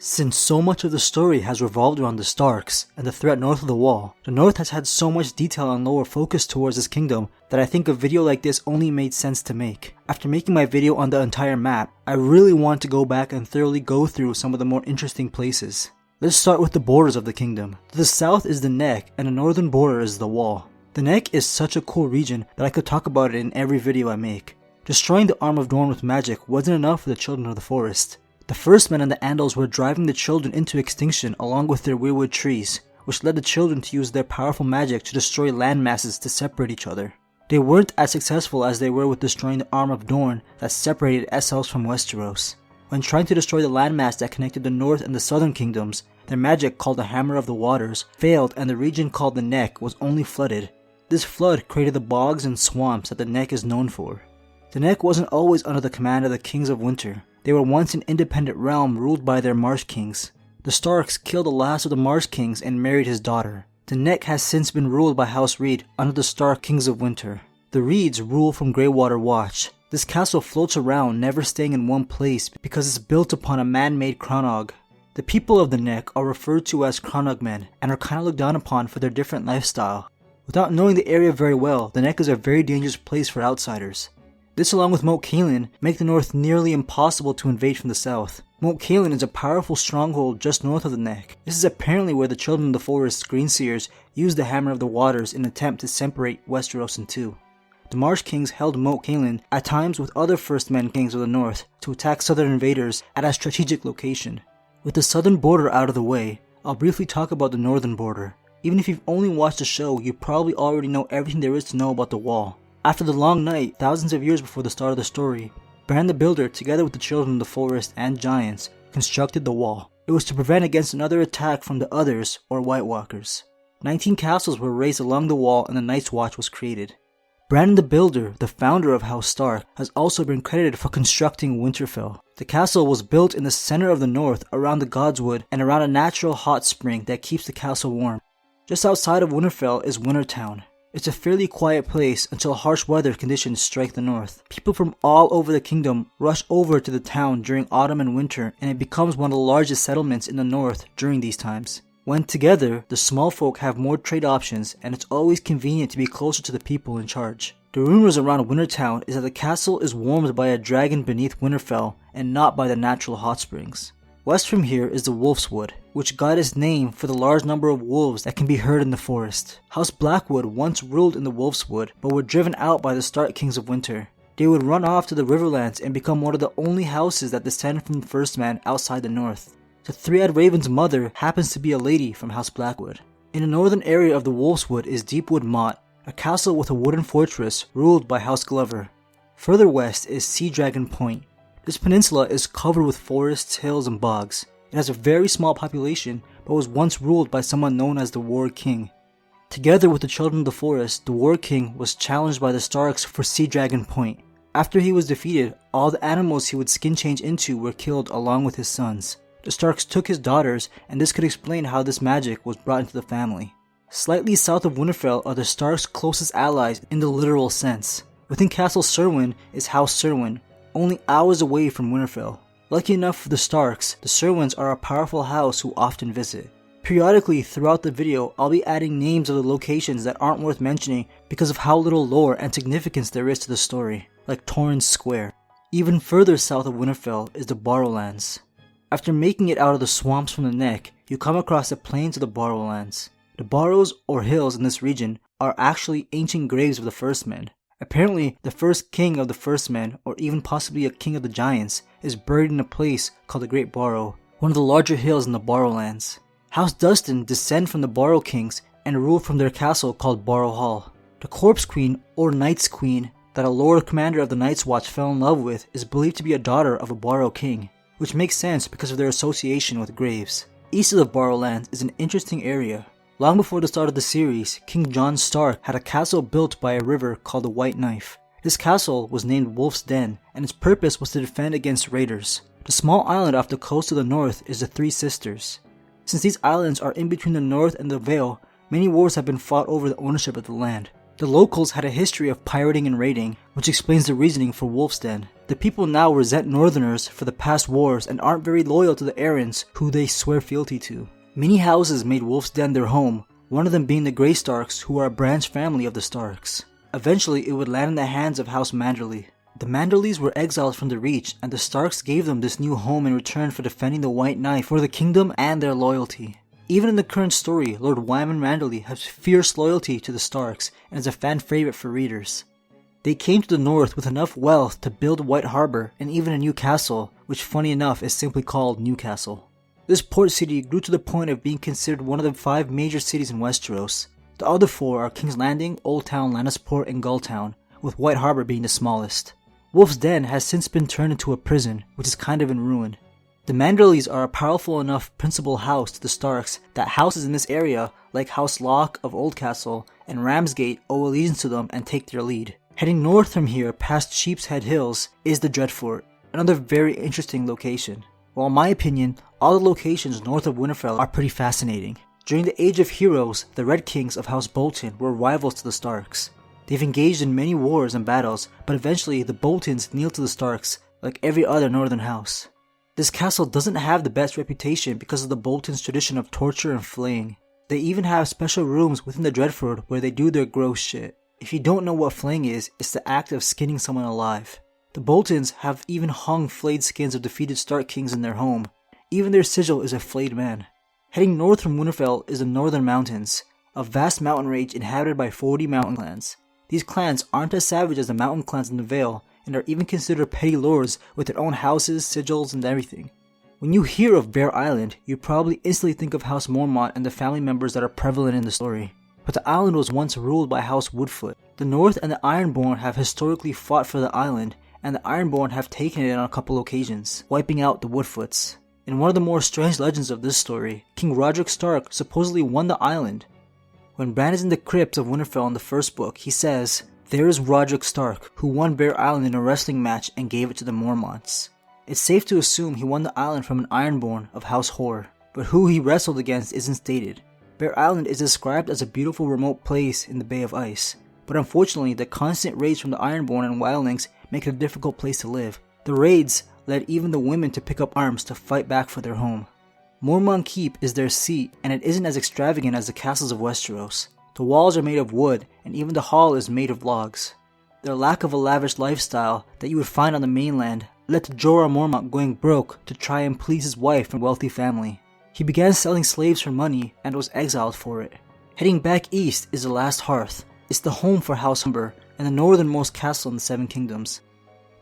Since so much of the story has revolved around the Starks and the threat north of the wall, the North has had so much detail and lore focused towards this kingdom that I think a video like this only made sense to make. After making my video on the entire map, I really want to go back and thoroughly go through some of the more interesting places. Let's start with the borders of the kingdom. To the south is the Neck and the northern border is the Wall. The Neck is such a cool region that I could talk about it in every video I make. Destroying the Arm of Dorne with magic wasn't enough for the Children of the Forest. The First Men and the Andals were driving the children into extinction along with their weirwood trees, which led the children to use their powerful magic to destroy land masses to separate each other. They weren't as successful as they were with destroying the Arm of Dorne that separated Essos from Westeros. When trying to destroy the landmass that connected the North and the Southern kingdoms, their magic called the Hammer of the Waters failed and the region called the Neck was only flooded. This flood created the bogs and swamps that the Neck is known for. The Neck wasn't always under the command of the Kings of Winter. They were once an independent realm ruled by their Marsh Kings. The Starks killed the last of the Marsh Kings and married his daughter. The Neck has since been ruled by House Reed under the Stark Kings of Winter. The Reeds rule from Greywater Watch. This castle floats around, never staying in one place because it's built upon a man-made Cronnog. The people of the Neck are referred to as Cronnogmen and are kind of looked down upon for their different lifestyle. Without knowing the area very well, the Neck is a very dangerous place for outsiders. This along with Moat Cailin make the North nearly impossible to invade from the south. Moat Cailin is a powerful stronghold just north of the Neck. This is apparently where the Children of the Forest Greenseers used the Hammer of the Waters in an attempt to separate Westeros in two. The Marsh Kings held Moat Cailin at times with other First Men Kings of the North to attack southern invaders at a strategic location. With the southern border out of the way, I'll briefly talk about the northern border. Even if you've only watched the show, you probably already know everything there is to know about the Wall. After the Long Night, thousands of years before the start of the story, Bran the Builder, together with the Children of the Forest and giants, constructed the Wall. It was to prevent against another attack from the Others, or White Walkers. 19 castles were raised along the Wall and the Night's Watch was created. Bran the Builder, the founder of House Stark, has also been credited for constructing Winterfell. The castle was built in the center of the north around the Godswood and around a natural hot spring that keeps the castle warm. Just outside of Winterfell is Wintertown. It's a fairly quiet place until harsh weather conditions strike the north. People from all over the kingdom rush over to the town during autumn and winter, and it becomes one of the largest settlements in the north during these times. When together, the small folk have more trade options and it's always convenient to be closer to the people in charge. The rumors around Wintertown is that the castle is warmed by a dragon beneath Winterfell and not by the natural hot springs. West from here is the Wolf's Wood, which got its name for the large number of wolves that can be heard in the forest. House Blackwood once ruled in the Wolf's Wood, but were driven out by the Stark Kings of Winter. They would run off to the Riverlands and become one of the only houses that descend from the First Man outside the north. The Three-Eyed Raven's mother happens to be a lady from House Blackwood. In the northern area of the Wolf's Wood is Deepwood Motte, a castle with a wooden fortress ruled by House Glover. Further west is Sea Dragon Point. This peninsula is covered with forests, hills, and bogs. It has a very small population, but was once ruled by someone known as the War King. Together with the Children of the Forest, the War King was challenged by the Starks for Sea Dragon Point. After he was defeated, all the animals he would skin change into were killed along with his sons. The Starks took his daughters, and this could explain how this magic was brought into the family. Slightly south of Winterfell are the Starks' closest allies in the literal sense. Within Castle Serwyn is House Serwyn, only hours away from Winterfell. Lucky enough for the Starks, the Serwyns are a powerful house who often visit. Periodically throughout the video, I'll be adding names of the locations that aren't worth mentioning because of how little lore and significance there is to the story, like Torrens Square. Even further south of Winterfell is the Barrowlands. After making it out of the swamps from the Neck, you come across the plains of the Barrowlands. The Barrows, or hills in this region, are actually ancient graves of the First Men. Apparently, the first king of the First Men, or even possibly a king of the giants, is buried in a place called the Great Barrow, one of the larger hills in the Barrowlands. House Dustin descend from the Barrow Kings and rule from their castle called Barrow Hall. The Corpse Queen, or Night's Queen, that a Lord Commander of the Night's Watch fell in love with is believed to be a daughter of a Barrow King, which makes sense because of their association with graves. East of the Barrowlands is an interesting area. Long before the start of the series, King Jon Stark had a castle built by a river called the White Knife. This castle was named Wolf's Den, and its purpose was to defend against raiders. The small island off the coast of the north is the Three Sisters. Since these islands are in between the north and the Vale, many wars have been fought over the ownership of the land. The locals had a history of pirating and raiding, which explains the reasoning for Wolf's Den. The people now resent Northerners for the past wars and aren't very loyal to the arents who they swear fealty to. Many houses made Wolf's Den their home, one of them being the Grey Starks, who are a branch family of the Starks. Eventually, it would land in the hands of House Manderly. The Manderlys were exiled from the Reach, and the Starks gave them this new home in return for defending the White Knight for the kingdom and their loyalty. Even in the current story, Lord Wyman Manderly has fierce loyalty to the Starks and is a fan favorite for readers. They came to the north with enough wealth to build White Harbor and even a new castle, which funny enough is simply called Newcastle. This port city grew to the point of being considered one of the 5 major cities in Westeros. The other 4 are King's Landing, Old Town, Lannisport, and Gulltown, with White Harbor being the smallest. Wolf's Den has since been turned into a prison, which is kind of in ruin. The Manderlys are a powerful enough principal house to the Starks that houses in this area, like House Locke of Oldcastle and Ramsgate, owe allegiance to them and take their lead. Heading north from here past Sheepshead Hills is the Dreadfort, another very interesting location. While in my opinion, all the locations north of Winterfell are pretty fascinating. During the Age of Heroes, the Red Kings of House Bolton were rivals to the Starks. They've engaged in many wars and battles, but eventually the Boltons kneel to the Starks, like every other northern house. This castle doesn't have the best reputation because of the Boltons' tradition of torture and flaying. They even have special rooms within the Dreadfort where they do their gross shit. If you don't know what flaying is, it's the act of skinning someone alive. The Boltons have even hung flayed skins of defeated Stark kings in their home. Even their sigil is a flayed man. Heading north from Winterfell is the Northern Mountains, a vast mountain range inhabited by 40 mountain clans. These clans aren't as savage as the mountain clans in the Vale, and are even considered petty lords with their own houses, sigils, and everything. When you hear of Bear Island, you probably instantly think of House Mormont and the family members that are prevalent in the story. But the island was once ruled by House Woodfoot. The North and the Ironborn have historically fought for the island, and the Ironborn have taken it on a couple occasions, wiping out the Woodfoots. In one of the more strange legends of this story, King Roderick Stark supposedly won the island. When Bran is in the crypt of Winterfell in the first book, he says, "There is Roderick Stark, who won Bear Island in a wrestling match and gave it to the Mormonts." It's safe to assume he won the island from an Ironborn of House Horror, but who he wrestled against isn't stated. Bear Island is described as a beautiful remote place in the Bay of Ice, but unfortunately the constant raids from the Ironborn and Wildlings make it a difficult place to live. The raids led even the women to pick up arms to fight back for their home. Mormont Keep is their seat, and it isn't as extravagant as the castles of Westeros. The walls are made of wood, and even the hall is made of logs. Their lack of a lavish lifestyle that you would find on the mainland led to Jorah Mormont going broke to try and please his wife and wealthy family. He began selling slaves for money and was exiled for it. Heading back east is the Last Hearth. It's the home for House Humber and the northernmost castle in the Seven Kingdoms.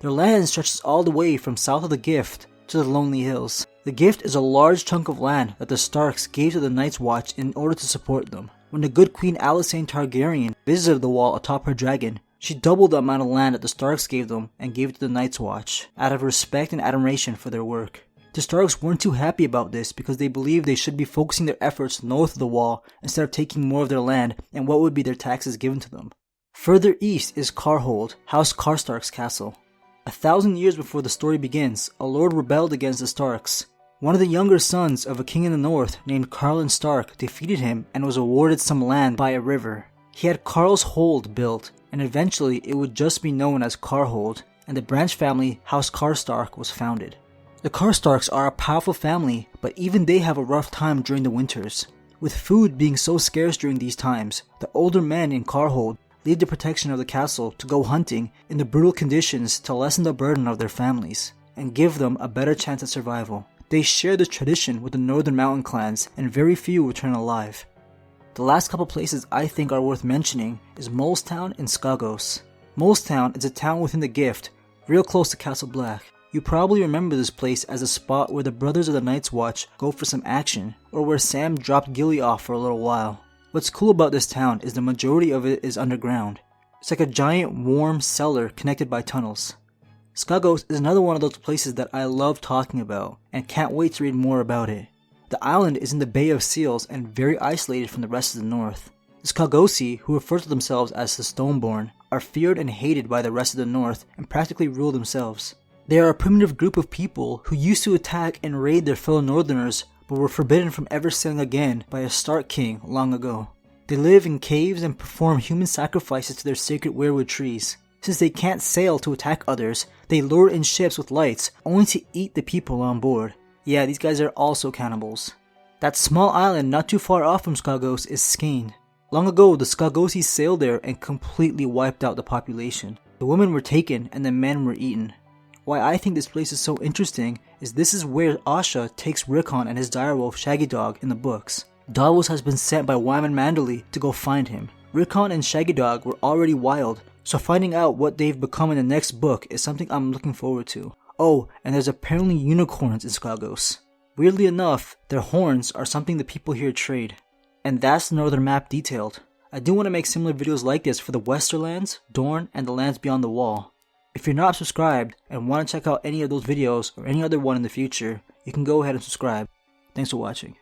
Their land stretches all the way from south of the Gift to the Lonely Hills. The Gift is a large chunk of land that the Starks gave to the Night's Watch in order to support them. When the good Queen Alysanne Targaryen visited the wall atop her dragon, she doubled the amount of land that the Starks gave them and gave it to the Night's Watch, out of respect and admiration for their work. The Starks weren't too happy about this because they believed they should be focusing their efforts north of the wall instead of taking more of their land and what would be their taxes given to them. Further east is Carhold, House Karstark's castle. 1,000 years before the story begins, a lord rebelled against the Starks. One of the younger sons of a king in the north named Carlin Stark defeated him and was awarded some land by a river. He had Carl's Hold built, and eventually it would just be known as Carhold, and the branch family House Karstark was founded. The Karstarks are a powerful family, but even they have a rough time during the winters. With food being so scarce during these times, the older men in Carhold leave the protection of the castle to go hunting in the brutal conditions to lessen the burden of their families, and give them a better chance at survival. They share this tradition with the northern mountain clans, and very few return alive. The last couple places I think are worth mentioning is Molestown and Skagos. Molestown is a town within the Gift, real close to Castle Black. You probably remember this place as a spot where the Brothers of the Night's Watch go for some action, or where Sam dropped Gilly off for a little while. What's cool about this town is the majority of it is underground. It's like a giant warm cellar connected by tunnels. Skagos is another one of those places that I love talking about, and can't wait to read more about it. The island is in the Bay of Seals and very isolated from the rest of the north. The Skagosi, who refer to themselves as the Stoneborn, are feared and hated by the rest of the north and practically rule themselves. They are a primitive group of people who used to attack and raid their fellow northerners, but were forbidden from ever sailing again by a Stark king long ago. They live in caves and perform human sacrifices to their sacred weirwood trees. Since they can't sail to attack others, they lure in ships with lights, only to eat the people on board. Yeah, these guys are also cannibals. That small island not too far off from Skagos is Skane. Long ago, the Skagosi sailed there and completely wiped out the population. The women were taken and the men were eaten. Why I think this place is so interesting is this is where Asha takes Rickon and his direwolf Shaggy Dog in the books. Davos has been sent by Wyman Manderley to go find him. Rickon and Shaggy Dog were already wild, so finding out what they've become in the next book is something I'm looking forward to. Oh, and there's apparently unicorns in Skagos. Weirdly enough, their horns are something the people here trade. And that's the northern map detailed. I do want to make similar videos like this for the Westerlands, Dorne, and the lands beyond the wall. If you're not subscribed and want to check out any of those videos or any other one in the future, you can go ahead and subscribe. Thanks for watching.